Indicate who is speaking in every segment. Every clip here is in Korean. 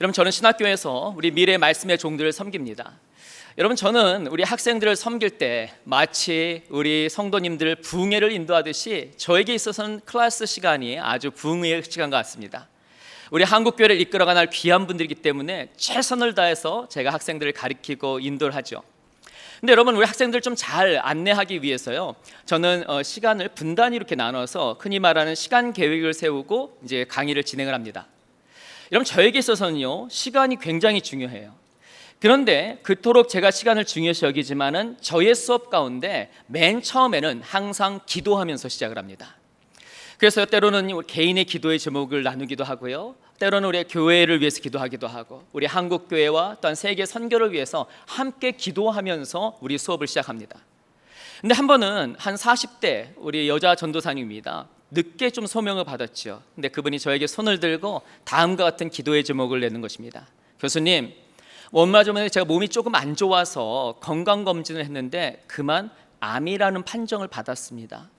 Speaker 1: 여러분, 저는 신학교에서 우리 미래 말씀의 종들을 섬깁니다. 여러분, 저는 우리 학생들을 섬길 때 마치 우리 성도님들 부흥회를 인도하듯이 저에게 있어서는 클래스 시간이 아주 부흥회의 시간 같습니다. 우리 한국교회를 이끌어가는 귀한 분들이기 때문에 최선을 다해서 제가 학생들을 가르치고 인도를 하죠. 근데 여러분, 우리 학생들 좀 잘 안내하기 위해서요, 저는 시간을 분단위 이렇게 나눠서 흔히 말하는 시간 계획을 세우고 이제 강의를 진행을 합니다. 여러분, 저에게 있어서는요, 시간이 굉장히 중요해요. 그런데 그토록 제가 시간을 중요시 여기지만은 저의 수업 가운데 맨 처음에는 항상 기도하면서 시작을 합니다. 그래서 때로는 개인의 기도의 제목을 나누기도 하고요, 때로는 우리 교회를 위해서 기도하기도 하고, 우리 한국 교회와 또한 세계 선교를 위해서 함께 기도하면서 우리 수업을 시작합니다. 근데 한 번은 한 40대 우리 여자 전도사님입니다. 늦게 좀 소명을 받았죠. 근데 그분이 저에게 손을 들고 다음과 같은 기도의 제목을 내는 것입니다. 교수님, 얼마 전에 제가 몸이 조금 안 좋아서 건강검진을 했는데 그만 암이라는 판정을 받았습니다.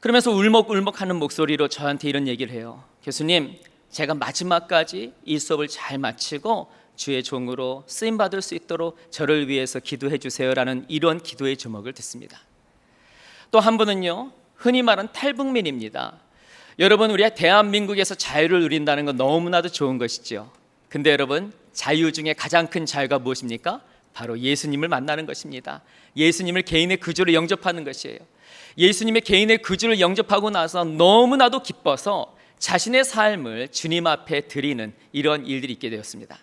Speaker 1: 그러면서 울먹울먹하는 목소리로 저한테 이런 얘기를 해요. 교수님, 제가 마지막까지 이 수업을 잘 마치고 주의 종으로 쓰임받을 수 있도록 저를 위해서 기도해 주세요라는 이런 기도의 제목을 듣습니다. 또 한 분은요, 흔히 말하는 탈북민입니다. 여러분, 우리 대한민국에서 자유를 누린다는 건 너무나도 좋은 것이죠. 근데 여러분, 자유 중에 가장 큰 자유가 무엇입니까? 바로 예수님을 만나는 것입니다. 예수님을 개인의 구주로 영접하는 것이에요. 예수님의 개인의 구주를 영접하고 나서 너무나도 기뻐서 자신의 삶을 주님 앞에 드리는 이런 일들이 있게 되었습니다.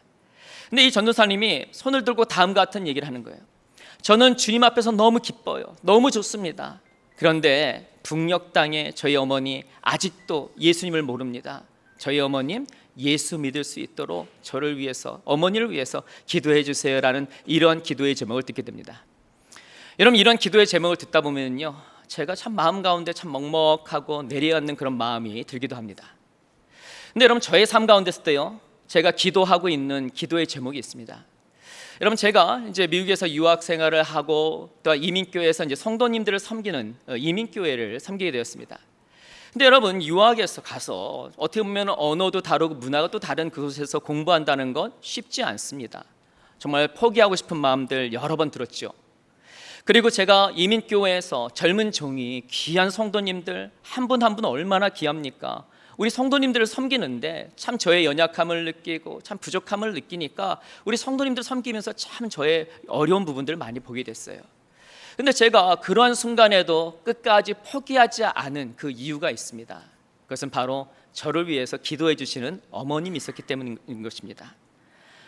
Speaker 1: 근데 이 전도사님이 손을 들고 다음과 같은 얘기를 하는 거예요. 저는 주님 앞에서 너무 기뻐요. 너무 좋습니다. 그런데 북녘 땅에 저희 어머니 아직도 예수님을 모릅니다. 저희 어머님 예수 믿을 수 있도록 저를 위해서, 어머니를 위해서 기도해 주세요라는 이런 기도의 제목을 듣게 됩니다. 여러분, 이런 기도의 제목을 듣다 보면요, 제가 참 마음 가운데 참 먹먹하고 내려앉는 그런 마음이 들기도 합니다. 근데 여러분, 저의 삶 가운데서 때요, 제가 기도하고 있는 기도의 제목이 있습니다. 여러분, 제가 이제 미국에서 유학 생활을 하고 또 이민교회에서 이제 성도님들을 섬기는 이민교회를 섬기게 되었습니다. 근데 여러분, 유학에서 가서 어떻게 보면 언어도 다르고 문화가 또 다른 그곳에서 공부한다는 건 쉽지 않습니다. 정말 포기하고 싶은 마음들 여러 번 들었죠. 그리고 제가 이민교회에서 젊은 종이 귀한 성도님들 한 분 한 분 얼마나 귀합니까? 우리 성도님들을 섬기는데 참 저의 연약함을 느끼고 참 부족함을 느끼니까 우리 성도님들 섬기면서 참 저의 어려운 부분들을 많이 보게 됐어요. 근데 제가 그러한 순간에도 끝까지 포기하지 않은 그 이유가 있습니다. 그것은 바로 저를 위해서 기도해 주시는 어머님이 있었기 때문인 것입니다.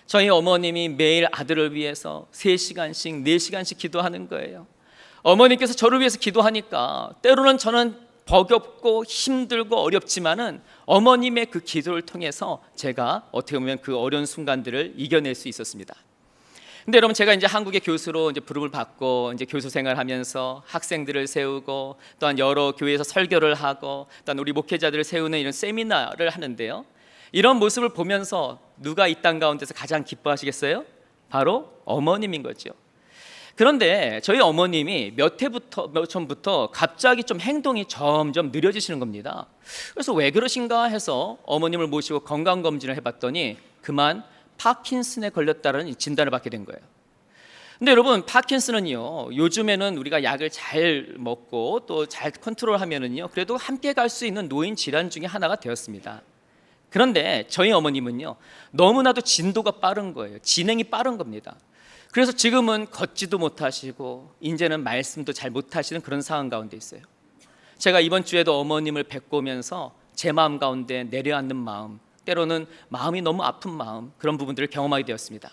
Speaker 1: 저희 어머님이 매일 아들을 위해서 3시간씩 4시간씩 기도하는 거예요. 어머님께서 저를 위해서 기도하니까 때로는 저는 버겁고 힘들고 어렵지만은 어머님의 그 기도를 통해서 제가 어떻게 보면 그 어려운 순간들을 이겨낼 수 있었습니다. 근데 여러분, 제가 이제 한국의 교수로 이제 부름을 받고 이제 교수 생활하면서 학생들을 세우고 또한 여러 교회에서 설교를 하고 또한 우리 목회자들을 세우는 이런 세미나를 하는데요, 이런 모습을 보면서 누가 이 땅 가운데서 가장 기뻐하시겠어요? 바로 어머님인 거죠. 그런데 저희 어머님이 몇 전부터 갑자기 좀 행동이 점점 느려지시는 겁니다. 그래서 왜 그러신가 해서 어머님을 모시고 건강검진을 해봤더니 그만 파킨슨에 걸렸다는 진단을 받게 된 거예요. 근데 여러분, 파킨슨은요, 요즘에는 우리가 약을 잘 먹고 또 잘 컨트롤하면은요, 그래도 함께 갈 수 있는 노인 질환 중에 하나가 되었습니다. 그런데 저희 어머님은요, 너무나도 진도가 빠른 거예요. 진행이 빠른 겁니다. 그래서 지금은 걷지도 못하시고 이제는 말씀도 잘 못하시는 그런 상황 가운데 있어요. 제가 이번 주에도 어머님을 뵙고 오면서 제 마음 가운데 내려앉는 마음, 때로는 마음이 너무 아픈 마음, 그런 부분들을 경험하게 되었습니다.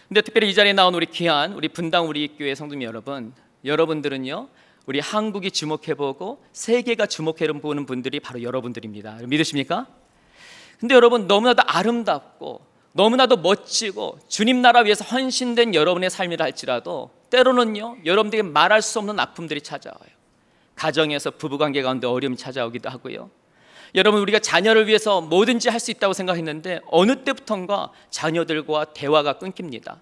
Speaker 1: 근데 특별히 이 자리에 나온 우리 귀한 우리 분당 우리 교회 성도님 여러분, 여러분들은요, 우리 한국이 주목해보고 세계가 주목해보는 분들이 바로 여러분들입니다. 믿으십니까? 근데 여러분, 너무나도 아름답고 너무나도 멋지고 주님 나라 위해서 헌신된 여러분의 삶이라 할지라도 때로는요, 여러분들에게 말할 수 없는 아픔들이 찾아와요. 가정에서 부부관계 가운데 어려움이 찾아오기도 하고요. 여러분, 우리가 자녀를 위해서 뭐든지 할 수 있다고 생각했는데 어느 때부턴가 자녀들과 대화가 끊깁니다.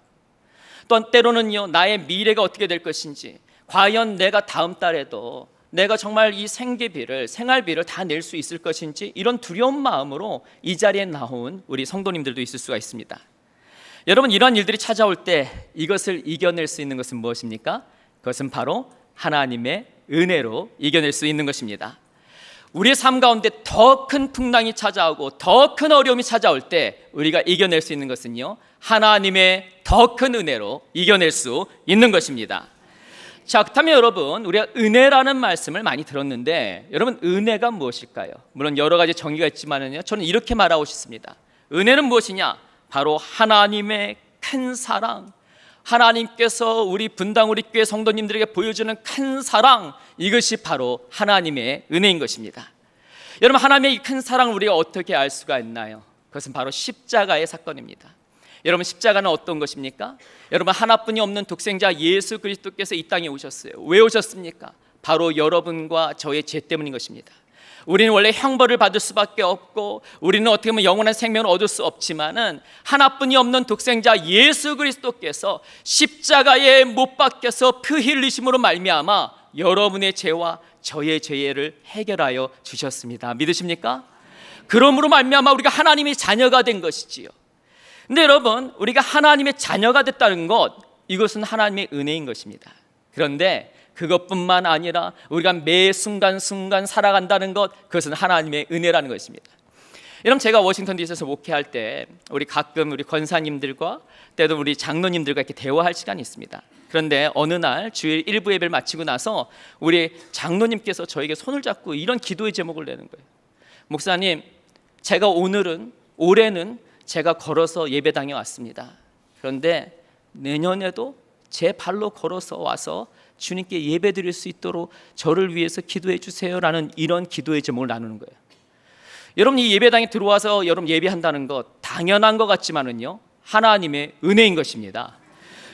Speaker 1: 또한 때로는요, 나의 미래가 어떻게 될 것인지, 과연 내가 다음 달에도 내가 정말 이 생계비를, 생활비를 다 낼 수 있을 것인지 이런 두려운 마음으로 이 자리에 나온 우리 성도님들도 있을 수가 있습니다. 여러분, 이러한 일들이 찾아올 때 이것을 이겨낼 수 있는 것은 무엇입니까? 그것은 바로 하나님의 은혜로 이겨낼 수 있는 것입니다. 우리의 삶 가운데 더 큰 풍랑이 찾아오고 더 큰 어려움이 찾아올 때 우리가 이겨낼 수 있는 것은요, 하나님의 더 큰 은혜로 이겨낼 수 있는 것입니다. 자, 그렇다면 여러분, 우리가 은혜라는 말씀을 많이 들었는데 여러분, 은혜가 무엇일까요? 물론 여러 가지 정의가 있지만은요, 저는 이렇게 말하고 싶습니다. 은혜는 무엇이냐? 바로 하나님의 큰 사랑, 하나님께서 우리 분당 우리 교회 성도님들에게 보여주는 큰 사랑, 이것이 바로 하나님의 은혜인 것입니다. 여러분, 하나님의 이 큰 사랑을 우리가 어떻게 알 수가 있나요? 그것은 바로 십자가의 사건입니다. 여러분, 십자가는 어떤 것입니까? 여러분, 하나뿐이 없는 독생자 예수 그리스도께서 이 땅에 오셨어요. 왜 오셨습니까? 바로 여러분과 저의 죄 때문인 것입니다. 우리는 원래 형벌을 받을 수밖에 없고 우리는 어떻게 보면 영원한 생명을 얻을 수 없지만은 하나뿐이 없는 독생자 예수 그리스도께서 십자가에 못 박혀서 피 흘리심으로 말미암아 여러분의 죄와 저의 죄를 해결하여 주셨습니다. 믿으십니까? 그러므로 말미암아 우리가 하나님의 자녀가 된 것이지요. 근데 여러분, 우리가 하나님의 자녀가 됐다는 것, 이것은 하나님의 은혜인 것입니다. 그런데 그것뿐만 아니라 우리가 매 순간순간 살아간다는 것, 그것은 하나님의 은혜라는 것입니다. 여러분, 제가 워싱턴 DC에서 목회할 때 우리 가끔 우리 권사님들과 때도 우리 장로님들과 이렇게 대화할 시간이 있습니다. 그런데 어느 날 주일 일부 예배를 마치고 나서 우리 장로님께서 저에게 손을 잡고 이런 기도의 제목을 내는 거예요. 목사님, 제가 올해는 제가 걸어서 예배당에 왔습니다. 그런데 내년에도 제 발로 걸어서 와서 주님께 예배드릴 수 있도록 저를 위해서 기도해 주세요라는 이런 기도의 제목을 나누는 거예요. 여러분, 이 예배당에 들어와서 여러분 예배한다는 것 당연한 것 같지만은요, 하나님의 은혜인 것입니다.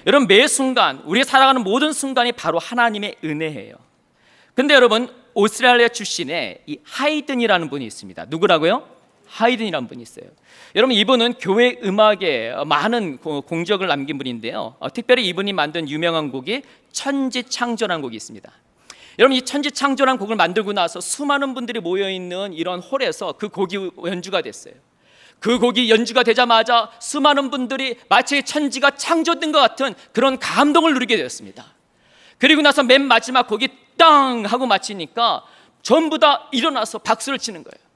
Speaker 1: 여러분, 매 순간 우리 살아가는 모든 순간이 바로 하나님의 은혜예요. 근데 여러분, 오스트레일리아 출신의 이 하이든이라는 분이 있습니다. 누구라고요? 하이든이라는 분이 있어요. 여러분, 이분은 교회 음악에 많은 공적을 남긴 분인데요, 특별히 이분이 만든 유명한 곡이 천지창조라는 곡이 있습니다. 여러분, 이 천지창조라는 곡을 만들고 나서 수많은 분들이 모여있는 이런 홀에서 그 곡이 연주가 됐어요. 그 곡이 연주가 되자마자 수많은 분들이 마치 천지가 창조된 것 같은 그런 감동을 누리게 되었습니다. 그리고 나서 맨 마지막 곡이 땅 하고 마치니까 전부 다 일어나서 박수를 치는 거예요.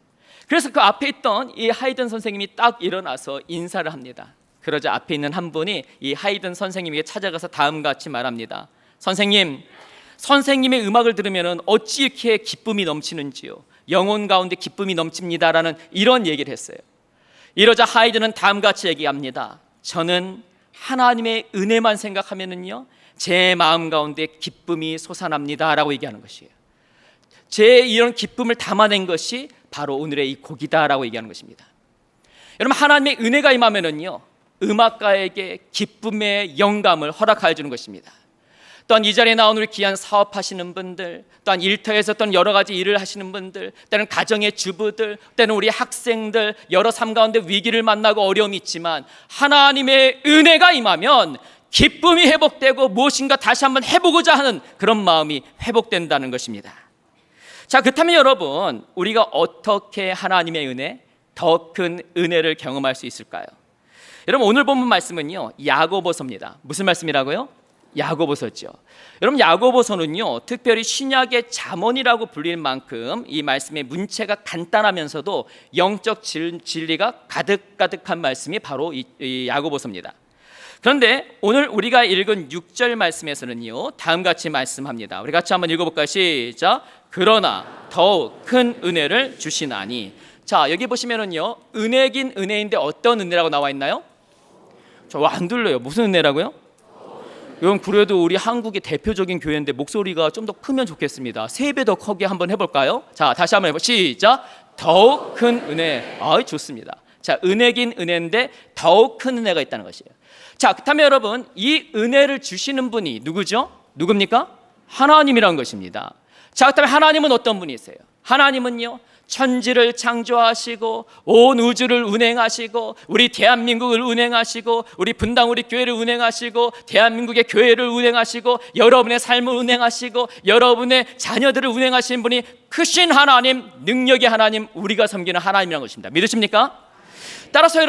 Speaker 1: 그래서 그 앞에 있던 이 하이든 선생님이 딱 일어나서 인사를 합니다. 그러자 앞에 있는 한 분이 이 하이든 선생님에게 찾아가서 다음과 같이 말합니다. 선생님의 음악을 들으면 어찌 이렇게 기쁨이 넘치는지요. 영혼 가운데 기쁨이 넘칩니다라는 이런 얘기를 했어요. 이러자 하이든은 다음과 같이 얘기합니다. 저는 하나님의 은혜만 생각하면은요, 제 마음 가운데 기쁨이 솟아납니다라고 얘기하는 것이에요. 제 이런 기쁨을 담아낸 것이 바로 오늘의 이 곡이다라고 얘기하는 것입니다. 여러분, 하나님의 은혜가 임하면은요, 음악가에게 기쁨의 영감을 허락하여 주는 것입니다. 또한 이 자리에 나온 우리 귀한 사업하시는 분들, 또한 일터에서 또한 여러 가지 일을 하시는 분들, 때는 가정의 주부들, 때는 우리 학생들, 여러 삶 가운데 위기를 만나고 어려움이 있지만 하나님의 은혜가 임하면 기쁨이 회복되고 무엇인가 다시 한번 해보고자 하는 그런 마음이 회복된다는 것입니다. 자, 그렇다면 여러분, 우리가 어떻게 하나님의 은혜, 더 큰 은혜를 경험할 수 있을까요? 여러분, 오늘 본문 말씀은요, 야고보서입니다. 무슨 말씀이라고요? 야고보서죠. 여러분, 야고보서는요, 특별히 신약의 잠언이라고 불릴 만큼 이 말씀의 문체가 간단하면서도 영적 진리가 가득가득한 말씀이 바로 이 야고보서입니다. 그런데 오늘 우리가 읽은 6절 말씀에서는요, 다음같이 말씀합니다. 우리 같이 한번 읽어볼까요? 시작. 그러나 더욱 큰 은혜를 주시나니. 자, 여기 보시면은요, 은혜긴 은혜인데 어떤 은혜라고 나와 있나요? 저 안 들려요. 무슨 은혜라고요? 여러분, 그래도 우리 한국의 대표적인 교회인데 목소리가 좀 더 크면 좋겠습니다. 3배 더 크게 한번 해볼까요? 자, 다시 한번 시작. 더욱 큰 은혜. 좋습니다. 자, 은혜긴 은혜인데 더욱 큰 은혜가 있다는 것이에요. 자, 그렇다면 여러분, 이 은혜를 주시는 분이 누구죠? 누굽니까? 하나님이라는 것입니다. 자, 그렇다면 하나님은 어떤 분이세요? 하나님은요, 천지를 창조하시고 온 우주를 운행하시고 우리 대한민국을 운행하시고 우리 분당 우리 교회를 운행하시고 대한민국의 교회를 운행하시고 여러분의 삶을 운행하시고 여러분의 자녀들을 운행하시는 분이 크신 하나님, 능력의 하나님, 우리가 섬기는 하나님이라는 것입니다. 믿으십니까? 따라서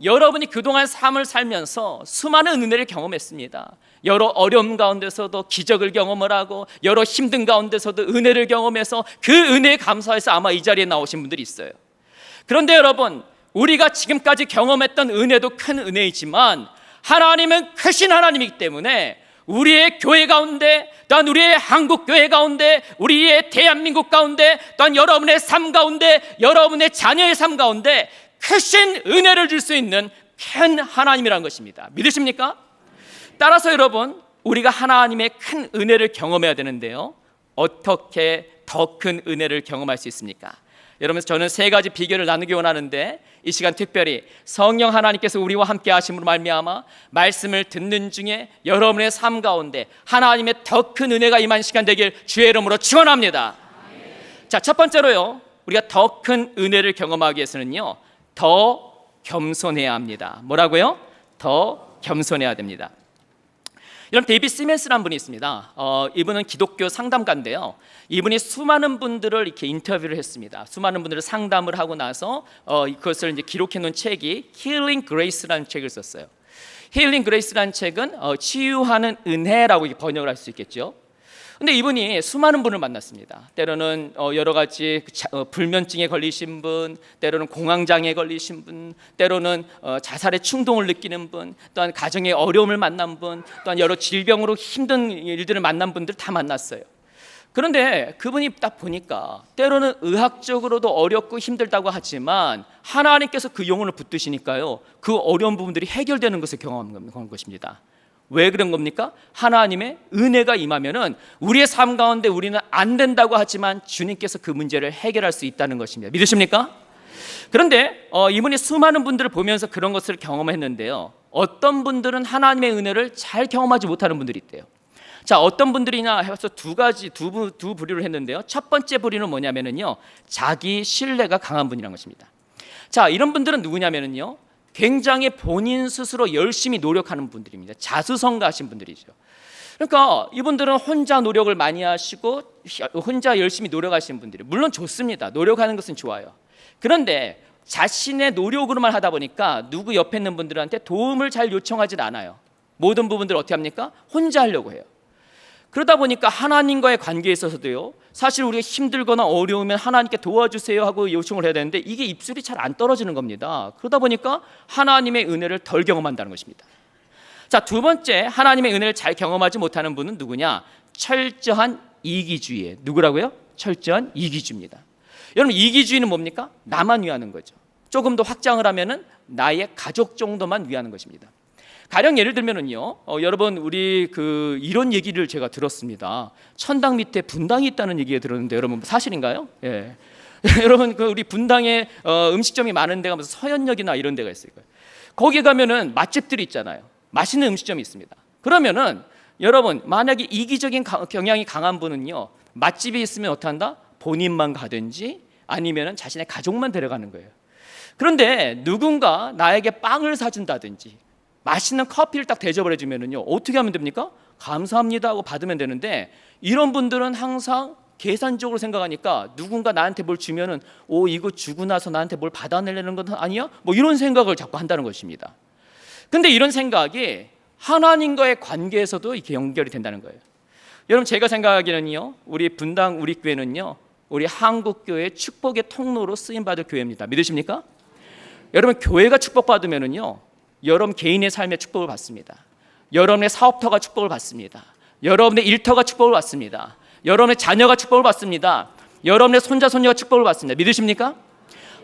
Speaker 1: 여러분이 그동안 삶을 살면서 수많은 은혜를 경험했습니다. 여러 어려움 가운데서도 기적을 경험을 하고 여러 힘든 가운데서도 은혜를 경험해서 그 은혜에 감사해서 아마 이 자리에 나오신 분들이 있어요. 그런데 여러분, 우리가 지금까지 경험했던 은혜도 큰 은혜이지만 하나님은 크신 하나님이기 때문에 우리의 교회 가운데, 또한 우리의 한국 교회 가운데, 우리의 대한민국 가운데, 또한 여러분의 삶 가운데, 여러분의 자녀의 삶 가운데 크신 은혜를 줄 수 있는 큰 하나님이라는 것입니다. 믿으십니까? 따라서 여러분, 우리가 하나님의 큰 은혜를 경험해야 되는데요, 어떻게 더 큰 은혜를 경험할 수 있습니까? 여러분, 저는 세 가지 비결을 나누기 원하는데 이 시간 특별히 성령 하나님께서 우리와 함께 하심으로 말미암아 말씀을 듣는 중에 여러분의 삶 가운데 하나님의 더 큰 은혜가 임한 시간 되길 주의 이름으로 축원합니다. 자, 첫 번째로요, 우리가 더 큰 은혜를 경험하기 위해서는요, 더 겸손해야 합니다. 뭐라고요? 더 겸손해야 됩니다. 여러분, 데이비드 시멘스라는 분이 있습니다. 이분은 기독교 상담가인데요. 이분이 수많은 분들을 이렇게 인터뷰를 했습니다. 수많은 분들을 상담을 하고 나서 그것을 이제 기록해 놓은 책이 Healing Grace라는 책을 썼어요. Healing Grace라는 책은 치유하는 은혜라고 번역을 할 수 있겠죠. 근데 이분이 수많은 분을 만났습니다. 때로는 여러 가지 불면증에 걸리신 분, 때로는 공황장애에 걸리신 분, 때로는 자살의 충동을 느끼는 분, 또한 가정의 어려움을 만난 분, 또한 여러 질병으로 힘든 일들을 만난 분들 다 만났어요. 그런데 그분이 딱 보니까 때로는 의학적으로도 어렵고 힘들다고 하지만 하나님께서 그 영혼을 붙드시니까요, 그 어려운 부분들이 해결되는 것을 경험한 것입니다. 왜 그런 겁니까? 하나님의 은혜가 임하면은 우리의 삶 가운데 우리는 안 된다고 하지만 주님께서 그 문제를 해결할 수 있다는 것입니다. 믿으십니까? 그런데 이분이 수많은 분들을 보면서 그런 것을 경험했는데요, 어떤 분들은 하나님의 은혜를 잘 경험하지 못하는 분들이 있대요. 자, 어떤 분들이냐 해서 두 부류를 했는데요. 첫 번째 부류는 뭐냐면은요, 자기 신뢰가 강한 분이라는 것입니다. 자, 이런 분들은 누구냐면은요, 굉장히 본인 스스로 열심히 노력하는 분들입니다. 자수성가하신 분들이죠. 그러니까 이분들은 혼자 노력을 많이 하시고 혼자 열심히 노력하시는 분들이 물론 좋습니다. 노력하는 것은 좋아요. 그런데 자신의 노력으로만 하다 보니까 누구 옆에 있는 분들한테 도움을 잘 요청하진 않아요. 모든 부분들을 어떻게 합니까? 혼자 하려고 해요. 그러다 보니까 하나님과의 관계에 있어서도요, 사실 우리가 힘들거나 어려우면 하나님께 도와주세요 하고 요청을 해야 되는데 이게 입술이 잘 안 떨어지는 겁니다. 그러다 보니까 하나님의 은혜를 덜 경험한다는 것입니다. 자, 두 번째, 하나님의 은혜를 잘 경험하지 못하는 분은 누구냐? 철저한 이기주의예요. 누구라고요? 철저한 이기주의입니다. 여러분, 이기주의는 뭡니까? 나만 위하는 거죠. 조금 더 확장을 하면은 나의 가족 정도만 위하는 것입니다. 가령 예를 들면은요, 여러분, 우리 이런 얘기를 제가 들었습니다. 천당 밑에 분당이 있다는 얘기 들었는데 여러분 사실인가요? 예. 여러분, 우리 분당에 음식점이 많은 데가 무슨 서현역이나 이런 데가 있을 거예요. 거기 가면은 맛집들이 있잖아요. 맛있는 음식점이 있습니다. 그러면은 여러분, 만약에 이기적인 경향이 강한 분은요, 맛집이 있으면 어떻게 한다? 본인만 가든지 아니면은 자신의 가족만 데려가는 거예요. 그런데 누군가 나에게 빵을 사준다든지 맛있는 커피를 딱 대접을 해주면은요, 어떻게 하면 됩니까? 감사합니다 하고 받으면 되는데, 이런 분들은 항상 계산적으로 생각하니까 누군가 나한테 뭘 주면은 이거 주고 나서 나한테 뭘 받아내려는 건 아니야? 뭐 이런 생각을 자꾸 한다는 것입니다. 근데 이런 생각이 하나님과의 관계에서도 이렇게 연결이 된다는 거예요. 여러분, 제가 생각하기에는요, 우리 분당 우리 교회는요, 우리 한국교회의 축복의 통로로 쓰임받을 교회입니다. 믿으십니까? 여러분, 교회가 축복받으면은요, 여러분 개인의 삶의 축복을 받습니다. 여러분의 사업터가 축복을 받습니다. 여러분의 일터가 축복을 받습니다. 여러분의 자녀가 축복을 받습니다. 여러분의 손자 손녀가 축복을 받습니다. 믿으십니까?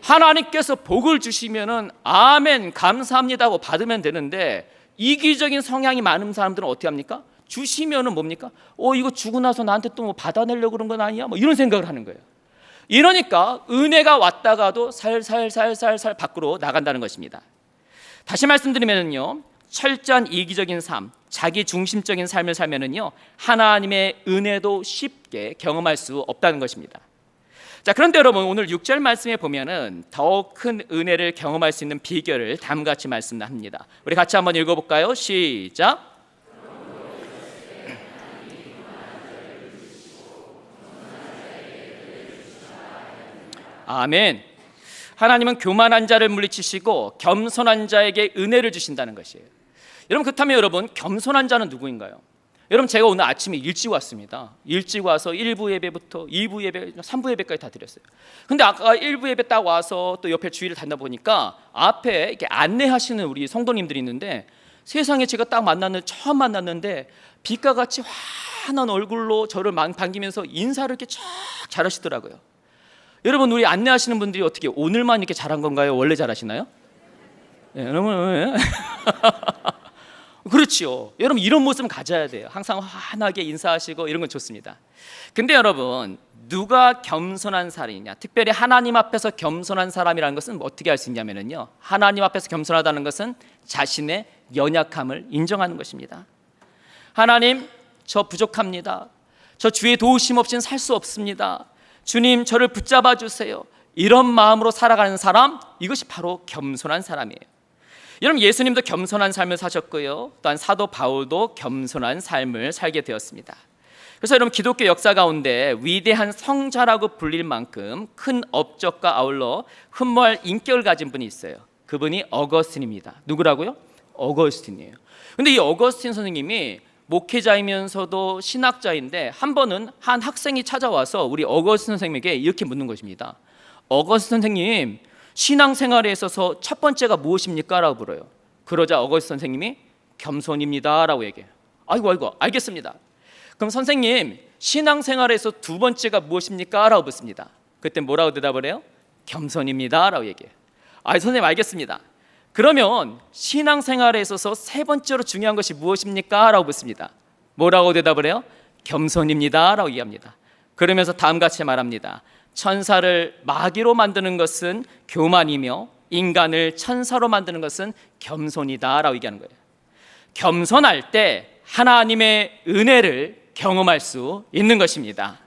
Speaker 1: 하나님께서 복을 주시면은 아멘 감사합니다 하고 받으면 되는데, 이기적인 성향이 많은 사람들은 어떻게 합니까? 주시면은 뭡니까? 이거 주고 나서 나한테 또 뭐 받아내려고 그런 건 아니야? 뭐 이런 생각을 하는 거예요. 이러니까 은혜가 왔다가도 살살살살살 밖으로 나간다는 것입니다. 다시 말씀드리면요, 철저한 이기적인 삶, 자기 중심적인 삶을 살면은요, 하나님의 은혜도 쉽게 경험할 수 없다는 것입니다. 자, 그런데 여러분 오늘 6절 말씀에 보면은 더 큰 은혜를 경험할 수 있는 비결을 다음과 같이 말씀합니다. 우리 같이 한번 읽어볼까요? 시작. 아멘. 하나님은 교만한 자를 물리치시고 겸손한 자에게 은혜를 주신다는 것이에요. 여러분, 그렇다면 여러분, 겸손한 자는 누구인가요? 여러분, 제가 오늘 아침에 일찍 왔습니다. 일찍 와서 1부 예배부터 2부 예배, 3부 예배까지 다 드렸어요. 근데 아까 1부 예배 딱 와서 또 옆에 주위를 다니다 보니까 앞에 이렇게 안내하시는 우리 성도님들이 있는데, 세상에 제가 딱 처음 만났는데 빛과 같이 환한 얼굴로 저를 반기면서 인사를 이렇게 쫙 잘하시더라고요. 여러분, 우리 안내하시는 분들이 어떻게 오늘만 이렇게 잘한 건가요? 원래 잘하시나요? 네, 여러분. 그렇죠. 여러분, 이런 모습은 가져야 돼요. 항상 환하게 인사하시고 이런 건 좋습니다. 근데 여러분, 누가 겸손한 사람이냐, 특별히 하나님 앞에서 겸손한 사람이라는 것은 어떻게 알 수 있냐면요, 하나님 앞에서 겸손하다는 것은 자신의 연약함을 인정하는 것입니다. 하나님, 저 부족합니다. 저 주의 도우심 없이는 살 수 없습니다. 주님, 저를 붙잡아 주세요. 이런 마음으로 살아가는 사람, 이것이 바로 겸손한 사람이에요. 여러분, 예수님도 겸손한 삶을 사셨고요, 또한 사도 바울도 겸손한 삶을 살게 되었습니다. 그래서 여러분, 기독교 역사 가운데 위대한 성자라고 불릴 만큼 큰 업적과 아울러 흠모할 인격을 가진 분이 있어요. 그분이 어거스틴입니다. 누구라고요? 어거스틴이에요. 근데 이 어거스틴 선생님이 목회자이면서도 신학자인데, 한 번은 한 학생이 찾아와서 우리 어거스틴 선생님에게 이렇게 묻는 것입니다. 어거스틴 선생님, 신앙생활에 있어서 첫 번째가 무엇입니까? 라고 물어요. 그러자 어거스틴 선생님이 겸손입니다 라고 얘기해요. 아이고 알겠습니다. 그럼 선생님, 신앙생활에서 두 번째가 무엇입니까? 라고 묻습니다. 그때 뭐라고 대답을 해요? 겸손입니다 라고 얘기해요. 선생님, 알겠습니다. 그러면 신앙생활에 있어서 세 번째로 중요한 것이 무엇입니까? 라고 묻습니다. 뭐라고 대답을 해요? 겸손입니다 라고 얘기합니다. 그러면서 다음같이 말합니다. 천사를 마귀로 만드는 것은 교만이며 인간을 천사로 만드는 것은 겸손이다 라고 얘기하는 거예요. 겸손할 때 하나님의 은혜를 경험할 수 있는 것입니다.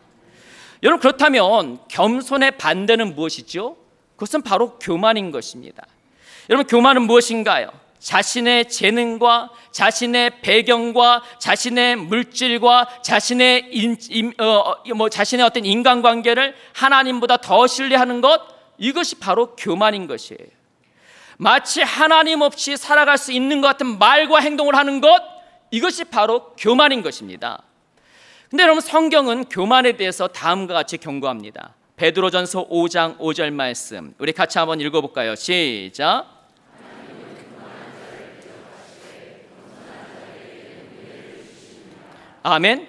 Speaker 1: 여러분, 그렇다면 겸손의 반대는 무엇이죠? 그것은 바로 교만인 것입니다. 여러분, 교만은 무엇인가요? 자신의 재능과 자신의 배경과 자신의 물질과 자신의 자신의 어떤 인간관계를 하나님보다 더 신뢰하는 것, 이것이 바로 교만인 것이에요. 마치 하나님 없이 살아갈 수 있는 것 같은 말과 행동을 하는 것, 이것이 바로 교만인 것입니다. 근데 여러분, 성경은 교만에 대해서 다음과 같이 경고합니다. 베드로전서 5장 5절 말씀, 우리 같이 한번 읽어볼까요? 시작. 아멘.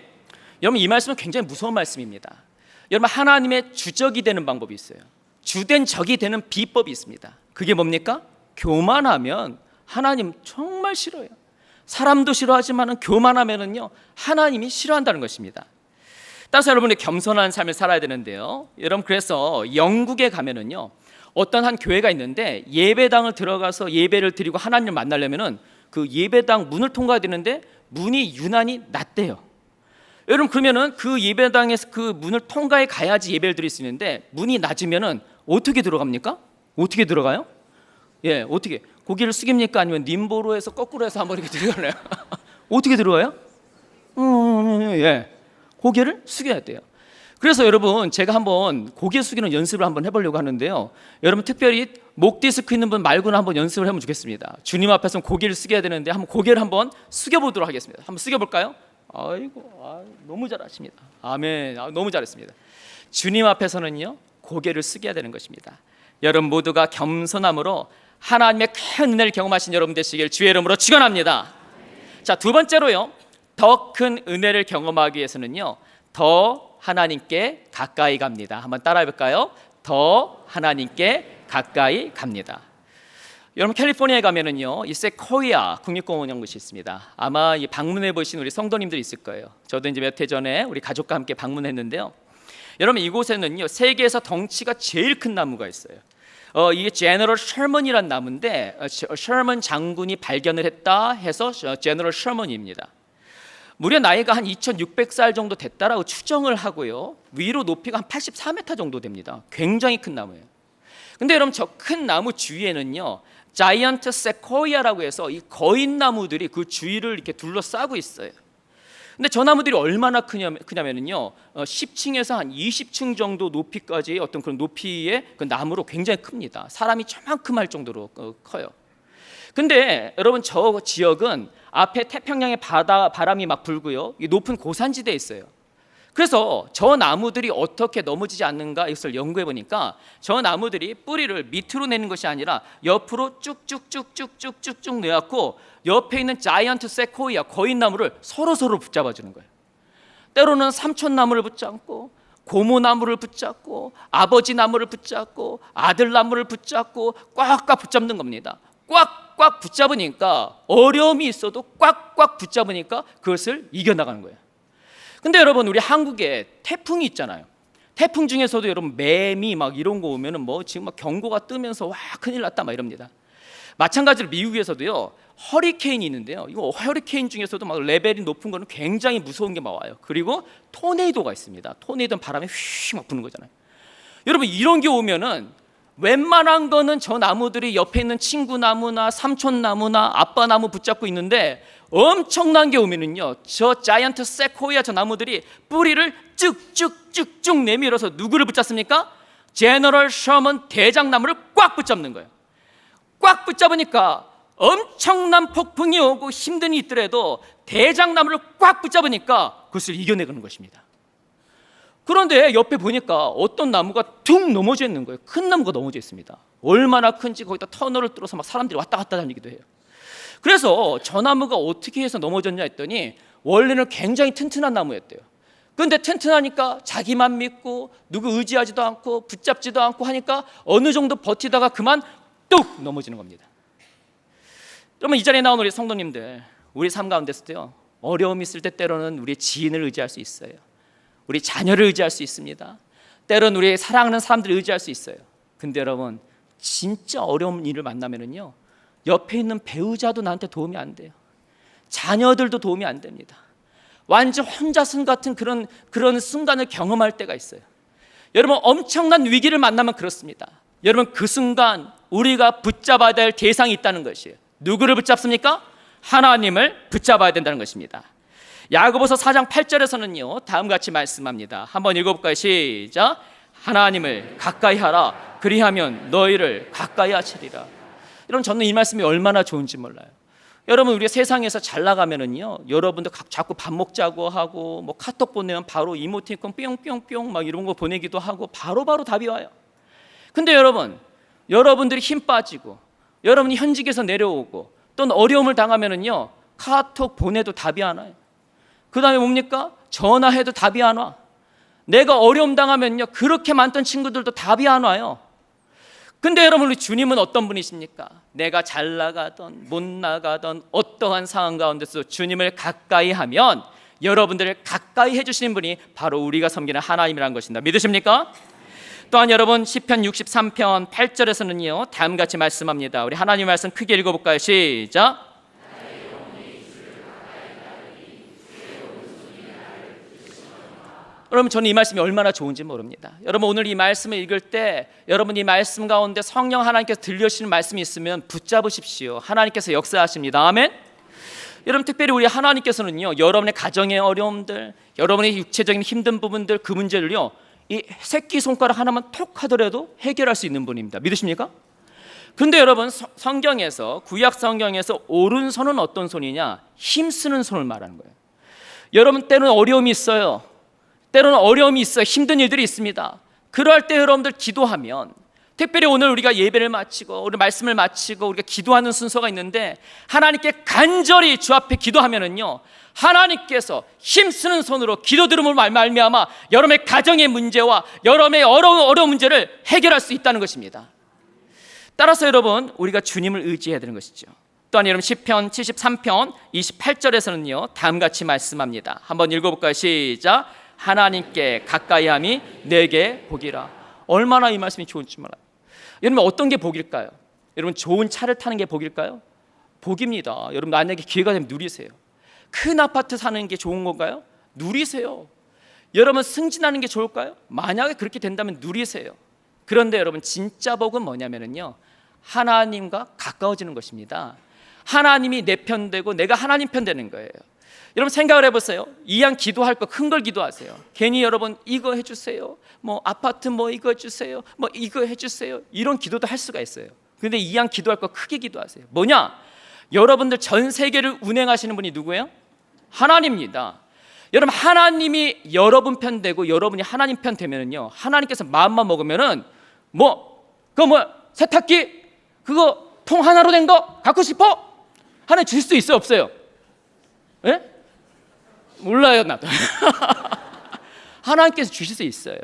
Speaker 1: 여러분, 이 말씀은 굉장히 무서운 말씀입니다. 여러분, 하나님의 주적이 되는 방법이 있어요. 주된 적이 되는 비법이 있습니다. 그게 뭡니까? 교만하면 하나님 정말 싫어요. 사람도 싫어하지만 교만하면은요, 하나님이 싫어한다는 것입니다. 따라서 여러분이 겸손한 삶을 살아야 되는데요, 여러분, 그래서 영국에 가면은요, 어떤 한 교회가 있는데 예배당을 들어가서 예배를 드리고 하나님을 만나려면은 그 예배당 문을 통과해야 되는데 문이 유난히 낮대요. 여러분, 그러면은 그 예배당에서 그 문을 통과해 가야지 예배를 드릴 수 있는데, 문이 낮으면은 어떻게 들어갑니까? 어떻게 들어가요? 어떻게? 고개를 숙입니까? 아니면 님보로 해서 거꾸로 해서 한번 이렇게 들어가나요? 어떻게 들어가요? 고개를 숙여야 돼요. 그래서 여러분, 제가 한번 고개 숙이는 연습을 한번 해보려고 하는데요, 여러분, 특별히 목 디스크 있는 분 말고는 한번 연습을 해보면 좋겠습니다. 주님 앞에서 고개를 숙여야 되는데 한번 고개를 한번 숙여보도록 하겠습니다. 한번 숙여볼까요? 너무 잘하십니다. 아멘. 너무 잘했습니다. 주님 앞에서는요, 고개를 숙여야 되는 것입니다. 여러분 모두가 겸손함으로 하나님의 큰 은혜를 경험하신 여러분 되시길 주의 이름으로 축원합니다. 자, 두 번째로요, 더 큰 은혜를 경험하기 위해서는요, 더 하나님께 가까이 갑니다. 한번 따라해 볼까요? 더 하나님께 가까이 갑니다. 여러분, 캘리포니아에 가면은요, 이 세코이아 국립공원 연구소 있습니다. 아마 이 방문해 보신 우리 성도님들이 있을 거예요. 저도 이제 몇 해 전에 우리 가족과 함께 방문했는데요, 여러분, 이곳에는요, 세계에서 덩치가 제일 큰 나무가 있어요. 이게 제너럴 셔먼이란 나무인데, 셔먼 장군이 발견을 했다 해서 제너럴 셔먼입니다. 무려 나이가 한 2600살 정도 됐다라고 추정을 하고요. 위로 높이가 한 84m 정도 됩니다. 굉장히 큰 나무예요. 근데 여러분 저 큰 나무 주위에는요, 자이언트 세코이아라고 해서 이 거인나무들이 그 주위를 이렇게 둘러싸고 있어요. 근데 저 나무들이 얼마나 크냐면요, 10층에서 한 20층 정도 높이까지 어떤 그런 높이의 그 나무로 굉장히 큽니다. 사람이 저만큼 할 정도로 커요. 근데 여러분 저 지역은 앞에 태평양의 바람이 막 불고요, 높은 고산지대에 있어요. 그래서 저 나무들이 어떻게 넘어지지 않는가 이것을 연구해 보니까 저 나무들이 뿌리를 밑으로 내는 것이 아니라 옆으로 쭉쭉쭉쭉쭉쭉 내갖고 옆에 있는 자이언트 세코이아 거인나무를 서로 붙잡아 주는 거예요. 때로는 삼촌나무를 붙잡고 고모나무를 붙잡고 아버지 나무를 붙잡고 아들 나무를 붙잡고 꽉꽉 붙잡는 겁니다. 꽉꽉 붙잡으니까 어려움이 있어도 꽉꽉 붙잡으니까 그것을 이겨나가는 거예요. 근데 여러분 우리 한국에 태풍이 있잖아요. 태풍 중에서도 여러분 매미 막 이런 거 오면은 뭐 지금 막 경고가 뜨면서 와 큰일 났다 막 이럽니다. 마찬가지로 미국에서도요 허리케인이 있는데요. 이거 허리케인 중에서도 막 레벨이 높은 거는 굉장히 무서운 게 막 와요. 그리고 토네이도가 있습니다. 토네이도는 바람에 휘 막 부는 거잖아요. 여러분 이런 게 오면은 웬만한 거는 저 나무들이 옆에 있는 친구 나무나 삼촌 나무나 아빠 나무 붙잡고 있는데 엄청난 게 오면은요, 저 자이언트 세코이아 저 나무들이 뿌리를 쭉쭉쭉쭉 내밀어서 누구를 붙잡습니까? 제너럴 셔먼 대장나무를 꽉 붙잡는 거예요. 꽉 붙잡으니까 엄청난 폭풍이 오고 힘든 일이 있더라도 대장나무를 꽉 붙잡으니까 그것을 이겨내는 것입니다. 그런데 옆에 보니까 어떤 나무가 툭 넘어져 있는 거예요. 큰 나무가 넘어져 있습니다. 얼마나 큰지 거기다 터널을 뚫어서 막 사람들이 왔다 갔다 다니기도 해요. 그래서 저 나무가 어떻게 해서 넘어졌냐 했더니 원래는 굉장히 튼튼한 나무였대요. 그런데 튼튼하니까 자기만 믿고 누구 의지하지도 않고 붙잡지도 않고 하니까 어느 정도 버티다가 그만 뚝 넘어지는 겁니다. 그러면 이 자리에 나온 우리 성도님들, 우리 삶 가운데서도요 어려움이 있을 때 때로는 우리 지인을 의지할 수 있어요. 우리 자녀를 의지할 수 있습니다. 때로는 우리 사랑하는 사람들을 의지할 수 있어요. 근데 여러분 진짜 어려운 일을 만나면은요 옆에 있는 배우자도 나한테 도움이 안 돼요. 자녀들도 도움이 안 됩니다. 완전 혼자선 같은 그런 순간을 경험할 때가 있어요. 여러분 엄청난 위기를 만나면 그렇습니다. 여러분 그 순간 우리가 붙잡아야 될 대상이 있다는 것이에요. 누구를 붙잡습니까? 하나님을 붙잡아야 된다는 것입니다. 야고보서 4장 8절에서는요 다음과 같이 말씀합니다. 한번 읽어볼까요? 시작. 하나님을 가까이 하라. 그리하면 너희를 가까이 하시리라. 여러분 저는 이 말씀이 얼마나 좋은지 몰라요. 여러분 우리가 세상에서 잘 나가면은요 여러분들 자꾸 밥 먹자고 하고 뭐 카톡 보내면 바로 이모티콘 뿅뿅뿅 막 이런 거 보내기도 하고 바로바로 답이 와요. 근데 여러분들이 힘 빠지고 여러분이 현직에서 내려오고 또는 어려움을 당하면은요 카톡 보내도 답이 안 와요. 그 다음에 뭡니까? 전화해도 답이 안 와. 내가 어려움 당하면요 그렇게 많던 친구들도 답이 안 와요. 근데 여러분 우리 주님은 어떤 분이십니까? 내가 잘 나가던 못 나가던 어떠한 상황 가운데서 주님을 가까이 하면 여러분들을 가까이 해주시는 분이 바로 우리가 섬기는 하나님이라는 것입니다. 믿으십니까? 또한 여러분 시편 63편 8절에서는요 다음같이 말씀합니다. 우리 하나님 말씀 크게 읽어볼까요? 시작. 여러분 저는 이 말씀이 얼마나 좋은지 모릅니다. 여러분 오늘 이 말씀을 읽을 때 여러분 이 말씀 가운데 성령 하나님께서 들려주시는 말씀이 있으면 붙잡으십시오. 하나님께서 역사하십니다. 아멘. 여러분 특별히 우리 하나님께서는요 여러분의 가정의 어려움들, 여러분의 육체적인 힘든 부분들 그 문제를요 이 새끼손가락 하나만 톡 하더라도 해결할 수 있는 분입니다. 믿으십니까? 그런데 여러분 성경에서 구약 성경에서 오른손은 어떤 손이냐? 힘쓰는 손을 말하는 거예요. 여러분 때로는 어려움이 있어요. 때로는 어려움이 있어요. 힘든 일들이 있습니다. 그럴 때 여러분들 기도하면 특별히 오늘 우리가 예배를 마치고 우리 말씀을 마치고 우리가 기도하는 순서가 있는데 하나님께 간절히 주 앞에 기도하면은요 하나님께서 힘쓰는 손으로 기도 들음으로 말미암아 여러분의 가정의 문제와 여러분의 어려운 문제를 해결할 수 있다는 것입니다. 따라서 여러분 우리가 주님을 의지해야 되는 것이죠. 또한 여러분 시편 73편 28절에서는요 다음같이 말씀합니다. 한번 읽어볼까요? 시작. 하나님께 가까이함이 내게 복이라. 얼마나 이 말씀이 좋은지 몰라요. 여러분 어떤 게 복일까요? 여러분 좋은 차를 타는 게 복일까요? 복입니다. 여러분 만약에 기회가 되면 누리세요. 큰 아파트 사는 게 좋은 건가요? 누리세요. 여러분 승진하는 게 좋을까요? 만약에 그렇게 된다면 누리세요. 그런데 여러분 진짜 복은 뭐냐면요, 하나님과 가까워지는 것입니다. 하나님이 내 편 되고 내가 하나님 편 되는 거예요. 여러분 생각을 해보세요. 이왕 기도할 거 큰 걸 기도하세요. 괜히 여러분 이거 해주세요, 뭐 아파트 뭐 이거 해주세요, 뭐 이거 해주세요, 이런 기도도 할 수가 있어요. 그런데 이왕 기도할 거 크게 기도하세요. 뭐냐? 여러분들 전 세계를 운행하시는 분이 누구예요? 하나님입니다. 여러분 하나님이 여러분 편 되고 여러분이 하나님 편 되면은요, 하나님께서 마음만 먹으면은 세탁기 그거 통 하나로 된 거 갖고 싶어? 하나님 줄 수 있어요, 없어요? 예? 몰라요, 나도. 하나님께서 주실 수 있어요.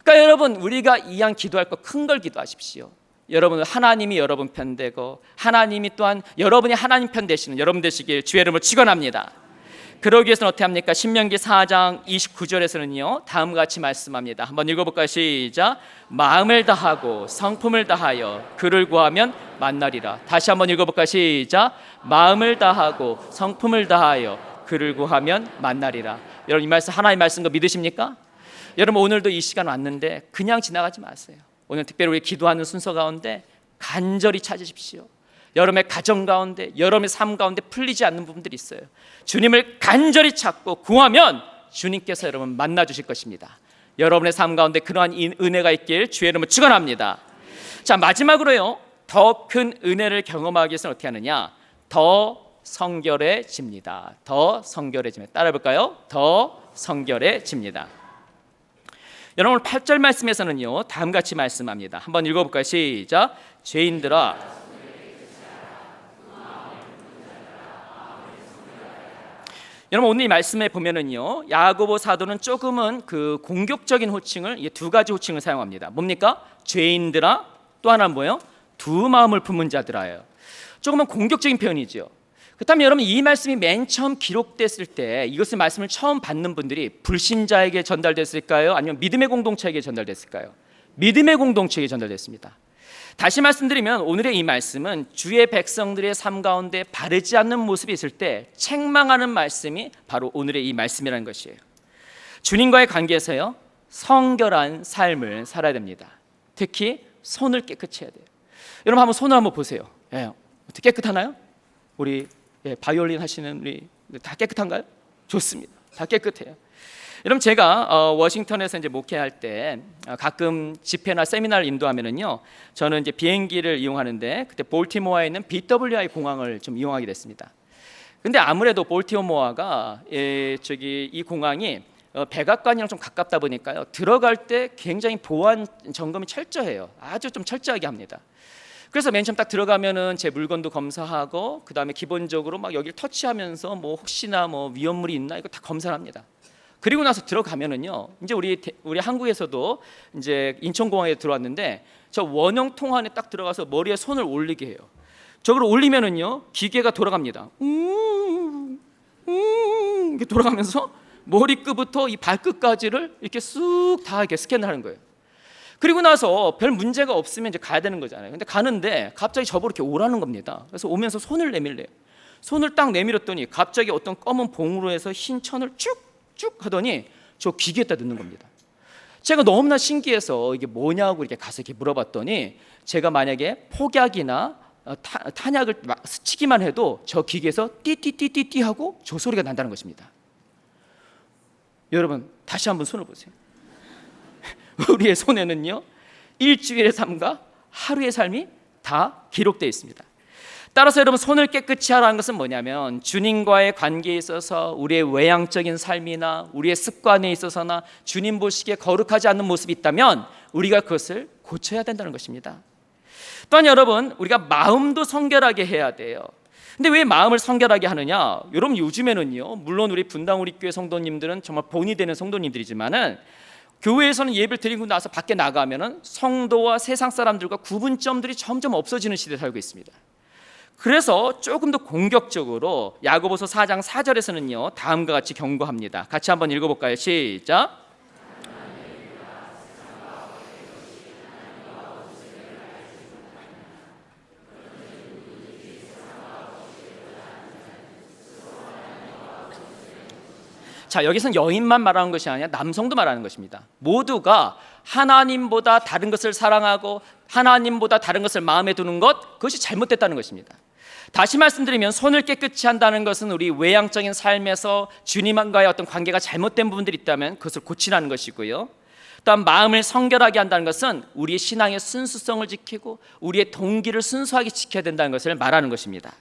Speaker 1: 그러니까 여러분 우리가 이왕 기도할 거 큰 걸 기도하십시오. 여러분 하나님이 여러분 편 되고 하나님이 또한 여러분이 하나님 편 되시는 여러분 되시길 주의 이름으로 축원합니다. 그러기 위해서는 어떻게 합니까? 신명기 4장 29절에서는요 다음과 같이 말씀합니다. 한번 읽어볼까요? 시작. 마음을 다하고 성품을 다하여 그를 구하면 만나리라. 다시 한번 읽어볼까요? 시작. 마음을 다하고 성품을 다하여 그를 구하면 만나리라. 여러분 이 말씀 하나님 말씀 거 믿으십니까? 여러분 오늘도 이 시간 왔는데 그냥 지나가지 마세요. 오늘 특별히 우리 기도하는 순서 가운데 간절히 찾으십시오. 여러분의 가정 가운데, 여러분의 삶 가운데 풀리지 않는 부분들이 있어요. 주님을 간절히 찾고 구하면 주님께서 여러분 만나 주실 것입니다. 여러분의 삶 가운데 그러한 은혜가 있길 주의 이름으로 축원합니다. 자, 마지막으로요, 더 큰 은혜를 경험하기 위해서는 어떻게 하느냐? 더 성결해집니다. 더 성결해집니다. 따라해 볼까요? 더 성결해집니다. 여러분 8절 말씀에서는요 다음과 같이 말씀합니다. 한번 읽어볼까요? 시작. 죄인들아, 여러분 오늘 이 말씀에 보면은요 야고보 사도는 조금은 그 공격적인 호칭을, 이게 두 가지 호칭을 사용합니다. 뭡니까? 죄인들아, 또 하나는 뭐예요? 두 마음을 품은 자들아요. 조금은 공격적인 표현이죠. 그렇다면 여러분 이 말씀이 맨 처음 기록됐을 때 이것을 말씀을 처음 받는 분들이 불신자에게 전달됐을까요? 아니면 믿음의 공동체에게 전달됐을까요? 믿음의 공동체에게 전달됐습니다. 다시 말씀드리면 오늘의 이 말씀은 주의 백성들의 삶 가운데 바르지 않는 모습이 있을 때 책망하는 말씀이 바로 오늘의 이 말씀이라는 것이에요. 주님과의 관계에서요 성결한 삶을 살아야 됩니다. 특히 손을 깨끗이 해야 돼요. 여러분 한번 손을 한번 보세요. 예, 어떻게 깨끗하나요? 우리 바이올린 하시는 우리 다 깨끗한가요? 좋습니다. 다 깨끗해요. 여러분 제가 워싱턴에서 이제 목회할 때 가끔 집회나 세미나를 인도하면은요, 저는 이제 비행기를 이용하는데 그때 볼티모어에 있는 BWI 공항을 좀 이용하게 됐습니다. 근데 아무래도 볼티모어가 이 공항이 백악관이랑 좀 가깝다 보니까요 들어갈 때 굉장히 보안 점검이 철저해요. 아주 좀 철저하게 합니다. 그래서 맨 처음 딱 들어가면은 제 물건도 검사하고 그 다음에 기본적으로 막 여기를 터치하면서 뭐 혹시나 뭐 위험물이 있나 이거 다 검사를 합니다. 그리고 나서 들어가면은요 이제 우리 한국에서도 이제 인천공항에 들어왔는데 저 원형 통 안에 딱 들어가서 머리에 손을 올리게 해요. 저걸 올리면은요 기계가 돌아갑니다. 이렇게 돌아가면서 머리끝부터 이 발끝까지를 이렇게 쑥 다 이렇게 스캔을 하는 거예요. 그리고 나서 별 문제가 없으면 이제 가야 되는 거잖아요. 근데 가는데 갑자기 저보고 이렇게 오라는 겁니다. 그래서 오면서 손을 내밀래요. 손을 딱 내밀었더니 갑자기 어떤 검은 봉으로 해서 흰 천을 쭉쭉 하더니 저 기계에다 넣는 겁니다. 제가 너무나 신기해서 이게 뭐냐고 이렇게 가서 이렇게 물어봤더니 제가 만약에 폭약이나 탄약을 스치기만 해도 저 기계에서 띠띠띠띠띠 하고 저 소리가 난다는 것입니다. 여러분 다시 한번 손을 보세요. 우리의 손에는요 일주일의 삶과 하루의 삶이 다 기록되어 있습니다. 따라서 여러분 손을 깨끗이 하라는 것은 뭐냐면 주님과의 관계에 있어서 우리의 외향적인 삶이나 우리의 습관에 있어서나 주님 보시기에 거룩하지 않는 모습이 있다면 우리가 그것을 고쳐야 된다는 것입니다. 또한 여러분 우리가 마음도 성결하게 해야 돼요. 근데 왜 마음을 성결하게 하느냐? 여러분 요즘에는요 물론 우리 분당 우리 교회 성도님들은 정말 본이 되는 성도님들이지만은 교회에서는 예배를 드리고 나서 밖에 나가면은 성도와 세상 사람들과 구분점들이 점점 없어지는 시대에 살고 있습니다. 그래서 조금 더 공격적으로 야고보서 4장 4절에서는요 다음과 같이 경고합니다. 같이 한번 읽어볼까요? 시작. 자, 여기서는 여인만 말하는 것이 아니라 남성도 말하는 것입니다. 모두가 하나님보다 다른 것을 사랑하고 하나님보다 다른 것을 마음에 두는 것, 그것이 잘못됐다는 것입니다. 다시 말씀드리면 손을 깨끗이 한다는 것은 우리 외향적인 삶에서 주님과의 어떤 관계가 잘못된 부분들이 있다면 그것을 고치라는 것이고요. 또한 마음을 성결하게 한다는 것은 우리의 신앙의 순수성을 지키고 우리의 동기를 순수하게 지켜야 된다는 것을 말하는 것입니다.